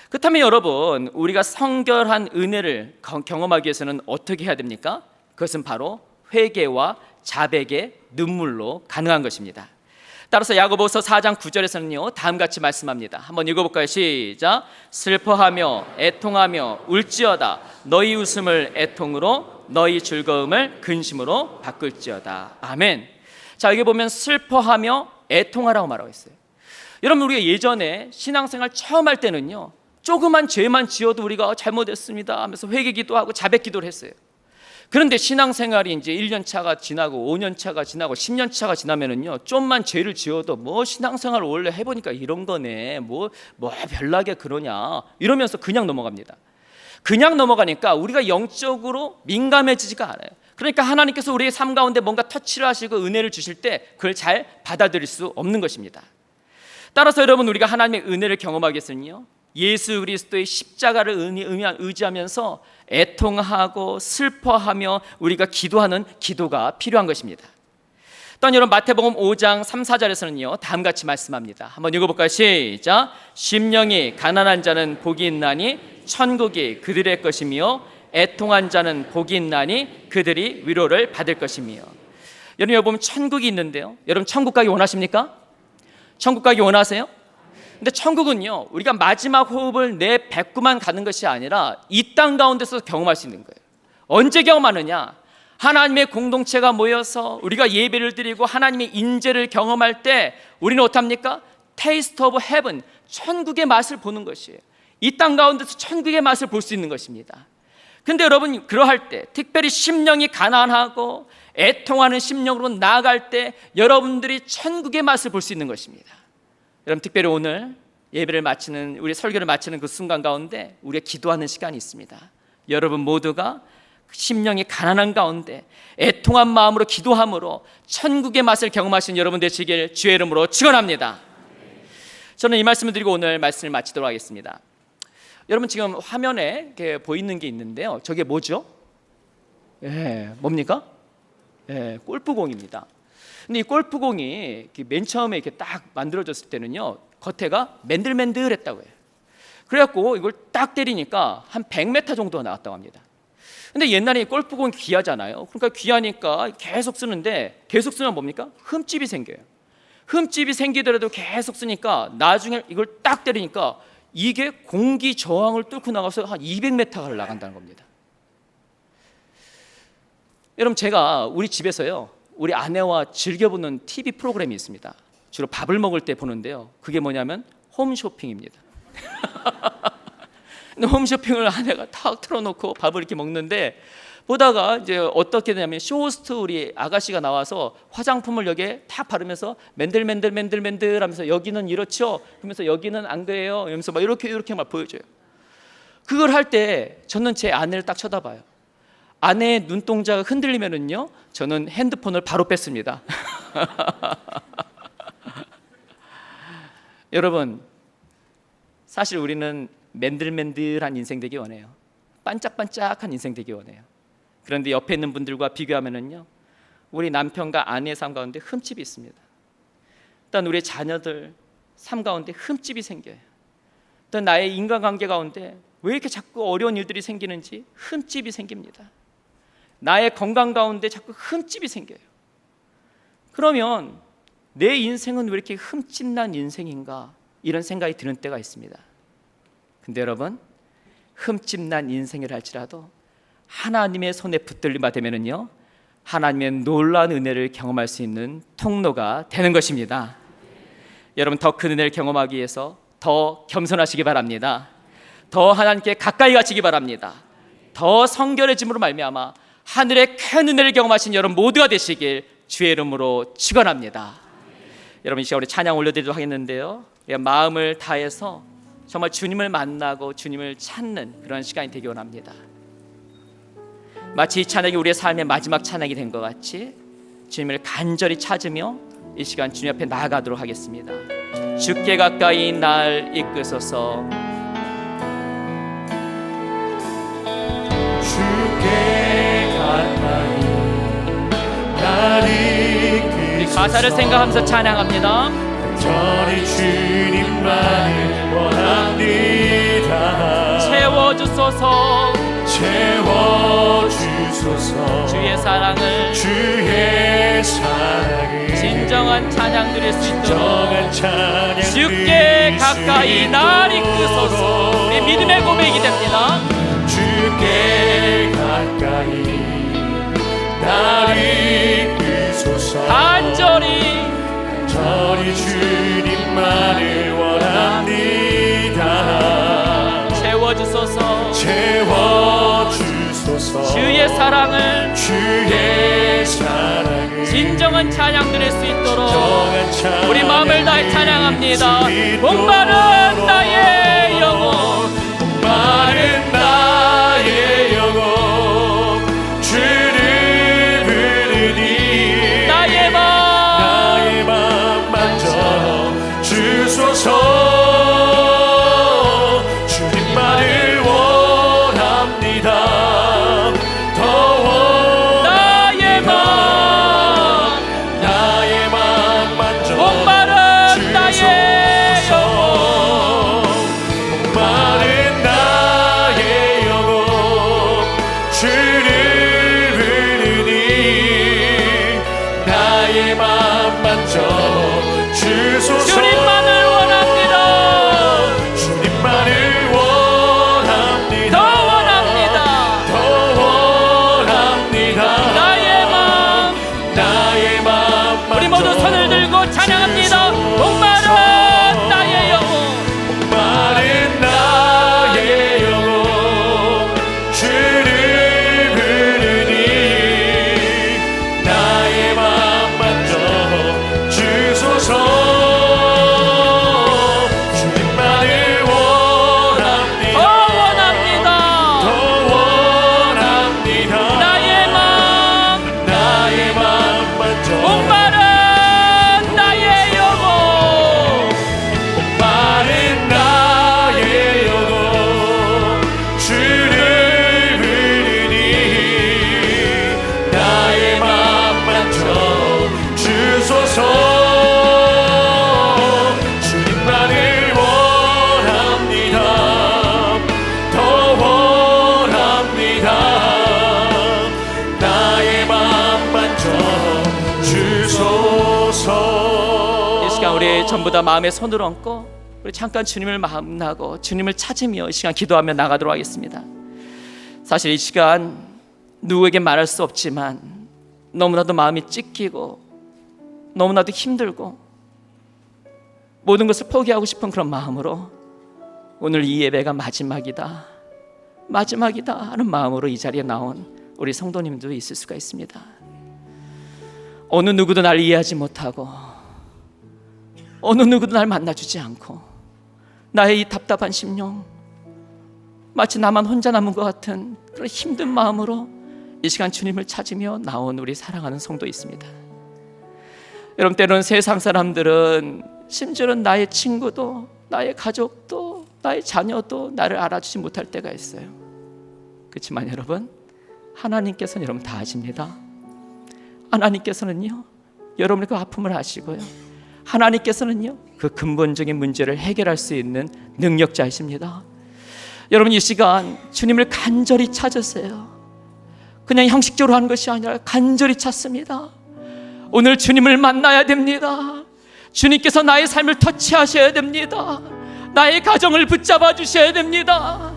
Speaker 1: 그렇다면 여러분, 우리가 성결한 은혜를 경험하기 위해서는 어떻게 해야 됩니까? 그것은 바로 회개와 자백의 눈물로 가능한 것입니다. 따라서 야고보서 4장 9절에서는요 다음 같이 말씀합니다. 한번 읽어볼까요? 시작. 슬퍼하며 애통하며 울지어다. 너희 웃음을 애통으로 너희 즐거움을 근심으로 바꿀지어다. 아멘. 자, 여기 보면 슬퍼하며 애통하라고 말하고 있어요. 여러분, 우리가 예전에 신앙생활 처음 할 때는요 조그만 죄만 지어도 우리가 잘못했습니다 하면서 회개기도 하고 자백기도를 했어요. 그런데 신앙생활이 이제 1년 차가 지나고 5년 차가 지나고 10년 차가 지나면은요 좀만 죄를 지어도 뭐 신앙생활 원래 해보니까 이런 거네, 뭐 별나게 그러냐 이러면서 그냥 넘어갑니다. 그냥 넘어가니까 우리가 영적으로 민감해지지가 않아요. 그러니까 하나님께서 우리의 삶 가운데 뭔가 터치를 하시고 은혜를 주실 때 그걸 잘 받아들일 수 없는 것입니다. 따라서 여러분, 우리가 하나님의 은혜를 경험하기 위해서는요 예수 그리스도의 십자가를 의지하면서 애통하고 슬퍼하며 우리가 기도하는 기도가 필요한 것입니다. 또한 여러분, 마태복음 5장 3, 4절에서는요 다음 같이 말씀합니다. 한번 읽어볼까요? 시작. 심령이 가난한 자는 복이 있나니 천국이 그들의 것이며 애통한 자는 복이 있나니 그들이 위로를 받을 것이며. 여러분, 여기 보면 천국이 있는데요, 여러분 천국 가기 원하십니까? 천국 가기 원하세요? 근데 천국은요 우리가 마지막 호흡을 내뱉고만 가는 것이 아니라 이 땅 가운데서 경험할 수 있는 거예요. 언제 경험하느냐? 하나님의 공동체가 모여서 우리가 예배를 드리고 하나님의 인재를 경험할 때 우리는 어떻습니까? 테이스트 오브 헤븐, 천국의 맛을 보는 것이에요. 이 땅 가운데서 천국의 맛을 볼 수 있는 것입니다. 근데 여러분, 그러할 때 특별히 심령이 가난하고 애통하는 심령으로 나아갈 때 여러분들이 천국의 맛을 볼 수 있는 것입니다. 여러분, 특별히 오늘 예배를 마치는, 우리 설교를 마치는 그 순간 가운데 우리가 기도하는 시간이 있습니다. 여러분 모두가 심령이 가난한 가운데 애통한 마음으로 기도함으로 천국의 맛을 경험하시는 여러분 되시길 주의 이름으로 축원합니다. 저는 이 말씀을 드리고 오늘 말씀을 마치도록 하겠습니다. 여러분, 지금 화면에 이렇게 보이는 게 있는데요, 저게 뭐죠? 뭡니까? 골프공입니다. 근데 이 골프공이 맨 처음에 이렇게 딱 만들어졌을 때는요 겉에가 맨들맨들했다고 해요. 그래갖고 이걸 딱 때리니까 한 100m 정도가 나왔다고 합니다. 근데 옛날에 골프공이 귀하잖아요. 그러니까 귀하니까 계속 쓰는데 계속 쓰면 뭡니까? 흠집이 생겨요. 흠집이 생기더라도 계속 쓰니까 나중에 이걸 딱 때리니까 이게 공기 저항을 뚫고 나가서 한 200m를 나간다는 겁니다. 여러분, 제가 우리 집에서요 우리 아내와 즐겨보는 TV 프로그램이 있습니다. 주로 밥을 먹을 때 보는데요, 그게 뭐냐면 홈쇼핑입니다. 근데 홈쇼핑을 아내가 탁 틀어놓고 밥을 이렇게 먹는데 보다가 이제 어떻게 되냐면 쇼호스트 우리 아가씨가 나와서 화장품을 여기에 탁 바르면서 맨들맨들 하면서 여기는 이렇죠, 그러면서 여기는 안 그래요 이러면서 막 이렇게 막 보여줘요. 그걸 할 때 저는 제 아내를 딱 쳐다봐요. 아내의 눈동자가 흔들리면은요 저는 핸드폰을 바로 뺐습니다. 여러분, 사실 우리는 맨들맨들한 인생 되기 원해요. 반짝반짝한 인생 되기 원해요. 그런데 옆에 있는 분들과 비교하면은요 우리 남편과 아내의 삶 가운데 흠집이 있습니다. 일단 우리 자녀들 삶 가운데 흠집이 생겨요. 또 나의 인간관계 가운데 왜 이렇게 자꾸 어려운 일들이 생기는지 흠집이 생깁니다. 나의 건강 가운데 자꾸 흠집이 생겨요. 그러면 내 인생은 왜 이렇게 흠집난 인생인가 이런 생각이 드는 때가 있습니다. 근데 여러분, 흠집난 인생이라 할지라도 하나님의 손에 붙들림바 되면은요 하나님의 놀라운 은혜를 경험할 수 있는 통로가 되는 것입니다. 여러분, 더 큰 은혜를 경험하기 위해서 더 겸손하시기 바랍니다. 더 하나님께 가까이 가시기 바랍니다. 더 성결해짐으로 말미암아 하늘의 큰 은혜를 경험하신 여러분 모두가 되시길 주의 이름으로 축원합니다. 여러분, 이 시간 우리 찬양 올려드리도록 하겠는데요, 마음을 다해서 정말 주님을 만나고 주님을 찾는 그런 시간이 되기 원합니다. 마치 이 찬양이 우리의 삶의 마지막 찬양이 된 것 같이 주님을 간절히 찾으며 이 시간 주님 앞에 나아가도록 하겠습니다. 주께 가까이 날 이끄소서.
Speaker 2: 주께 가까이 날 이끄소서.
Speaker 1: 가사를 생각하면서 찬양합니다.
Speaker 2: 간절히 주님만을 원합니다.
Speaker 1: 채워주소서.
Speaker 2: 채워주소서.
Speaker 1: 주의 사랑을 진정한 찬양 드릴 수 있도록 주께 가까이 날 이끄소서. 우리 믿음의 고백이 됩니다.
Speaker 2: 주께 가까이 날 이끄소서.
Speaker 1: 간절히
Speaker 2: 주님만을 원합니다.
Speaker 1: 채워주소서.
Speaker 2: 주의 사랑을
Speaker 1: 진정한 찬양 드릴 수 있도록 우리 마음을 다해 찬양합니다. 목마른 나의 영혼,
Speaker 2: 목마른 나의 영혼 주를 부르니
Speaker 1: 나의 맘
Speaker 2: 만져 주소서. 주님만을 원합니다.
Speaker 1: 주님만을 원합니다.
Speaker 2: 주님만을 원합니다.
Speaker 1: 더 원합니다.
Speaker 2: 더 원합니다.
Speaker 1: 나의 맘 우리 모두 손을 들고 찬양합니다. 목마른 나의 영혼,
Speaker 2: 목마른 나의 영혼 주를 부르니 나의 맘 만져 주소서.
Speaker 1: 우리 전부 다 마음에 손을 얹고 우리 잠깐 주님을 만나고 주님을 찾으며 이 시간 기도하며 나가도록 하겠습니다. 사실 이 시간 누구에게 말할 수 없지만 너무나도 마음이 찢기고 너무나도 힘들고 모든 것을 포기하고 싶은 그런 마음으로 오늘 이 예배가 마지막이다 하는 마음으로 이 자리에 나온 우리 성도님도 있을 수가 있습니다. 어느 누구도 날 이해하지 못하고 어느 누구도 날 만나주지 않고 나의 이 답답한 심령, 마치 나만 혼자 남은 것 같은 그런 힘든 마음으로 이 시간 주님을 찾으며 나온 우리 사랑하는 성도 있습니다. 여러분, 때로는 세상 사람들은, 심지어는 나의 친구도, 나의 가족도, 나의 자녀도 나를 알아주지 못할 때가 있어요. 그렇지만 여러분, 하나님께서는 여러분 다 아십니다. 하나님께서는요, 여러분의 그 아픔을 아시고요, 하나님께서는요, 그 근본적인 문제를 해결할 수 있는 능력자이십니다. 여러분, 이 시간 주님을 간절히 찾으세요. 그냥 형식적으로 하는 것이 아니라 간절히 찾습니다. 오늘 주님을 만나야 됩니다. 주님께서 나의 삶을 터치하셔야 됩니다. 나의 가정을 붙잡아 주셔야 됩니다.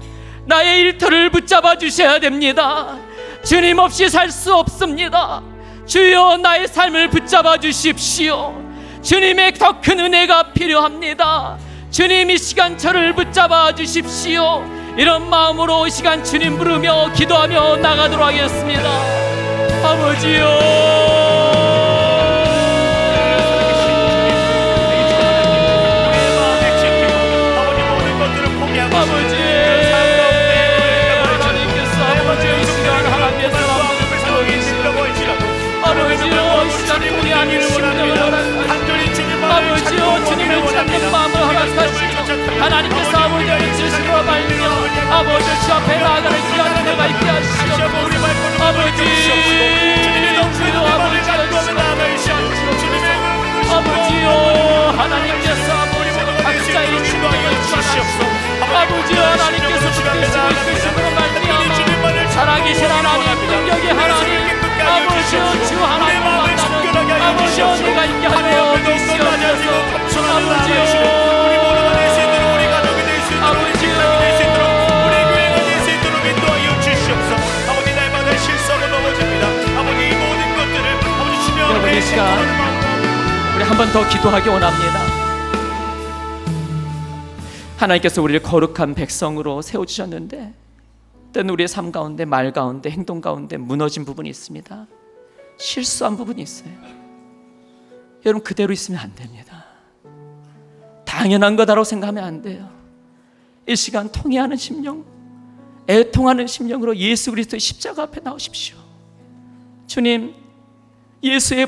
Speaker 1: 나의 일터를 붙잡아 주셔야 됩니다. 주님 없이 살 수 없습니다. 주여, 나의 삶을 붙잡아 주십시오. 주님의 더 큰 은혜가 필요합니다. 주님, 이 시간 저를 붙잡아 주십시오. 이런 마음으로 이 시간 주님 부르며 기도하며 나가도록 하겠습니다. 아버지요, 아버지, 하나님께서 아버지 이 시간 하나님의 사랑 하나님께서 아버지를 주시므로 말미암아 아버지 주 앞에 나아가는 귀한 은혜가 있게 하시옵소서. 아버지 주여 아버지요 하나님께서 각자의 심령을 주시옵소서. 아버지요 하나님께서 붙드시고 있으심으로 말미암아 살아계신 하나님 능력의 하나님 아버지요 주 하나님 만나는 아버지요 은혜가 있게 하여 주시옵소서. 아버지요 여러분 이 시간 우리 한 번 더 기도하기 원합니다. 하나님께서 우리를 거룩한 백성으로 세워주셨는데 때는 우리의 삶 가운데 말 가운데 행동 가운데 무너진 부분이 있습니다. 실수한 부분이 있어요. 여러분 그대로 있으면 안 됩니다. 당연한 거다라고 생각하면 안 돼요. 이 시간 통회하는 심령, 애통하는 심령으로 예수 그리스도의 십자가 앞에 나오십시오. 주님 예수의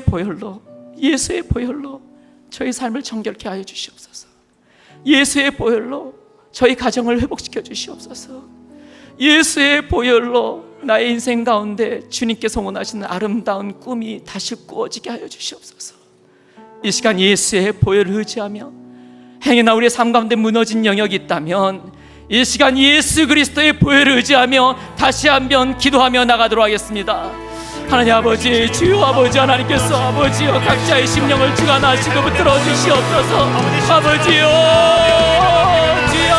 Speaker 1: 보혈로 저희 삶을 정결케 하여 주시옵소서. 예수의 보혈로 저희 가정을 회복시켜 주시옵소서. 예수의 보혈로 나의 인생 가운데 주님께서 원하시는 아름다운 꿈이 다시 꾸어지게 하여 주시옵소서. 이 시간 예수의 보혈을 의지하며 행여나 우리의 삶 가운데 무너진 영역이 있다면 이 시간 예수 그리스도의 보혈을 의지하며 다시 한번 기도하며 나가도록 하겠습니다. 하나님 아버지 주여 아버지 하나님께서 아버지여 각자의 심령을 주관하시고 붙들어 주시옵소서. 아버지여 주여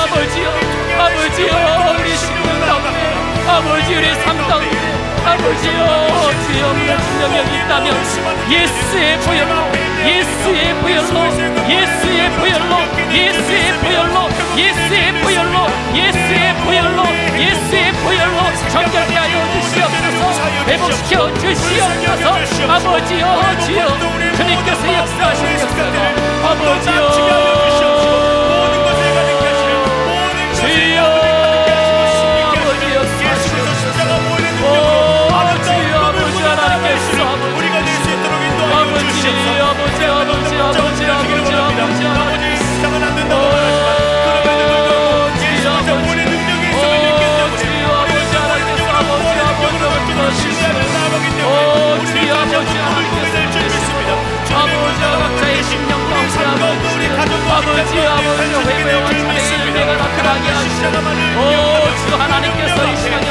Speaker 1: 아버지여 우리 심령 가운데 아버지 우리 삶 가운데 아버지여 주여 무너진 영역이 있다면 예수의 보혈로 정결케 하여 주시옵소서. 회복시켜 주시옵소서. 아버지여 주여 주님께서 역사하시는 역사가 아버지여 주여 아버지 역사하시옵소서. 주여 아버지 하나님께서 아버지 회개와 참회의 은혜가 나타나게 하시고 주 하나님께서 이 시간에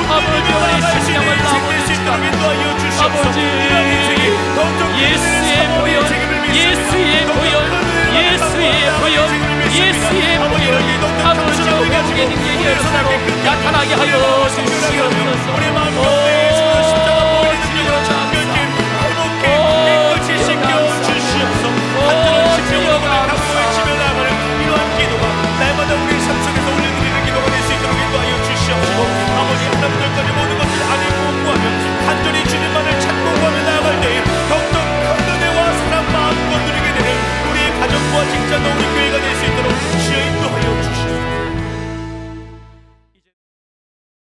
Speaker 1: 아버지 우리 심령을 나무주시고 아버지 예수의 보혈 아버지 회복의 능력이 역사로 나타나게 하여 주시옵소서.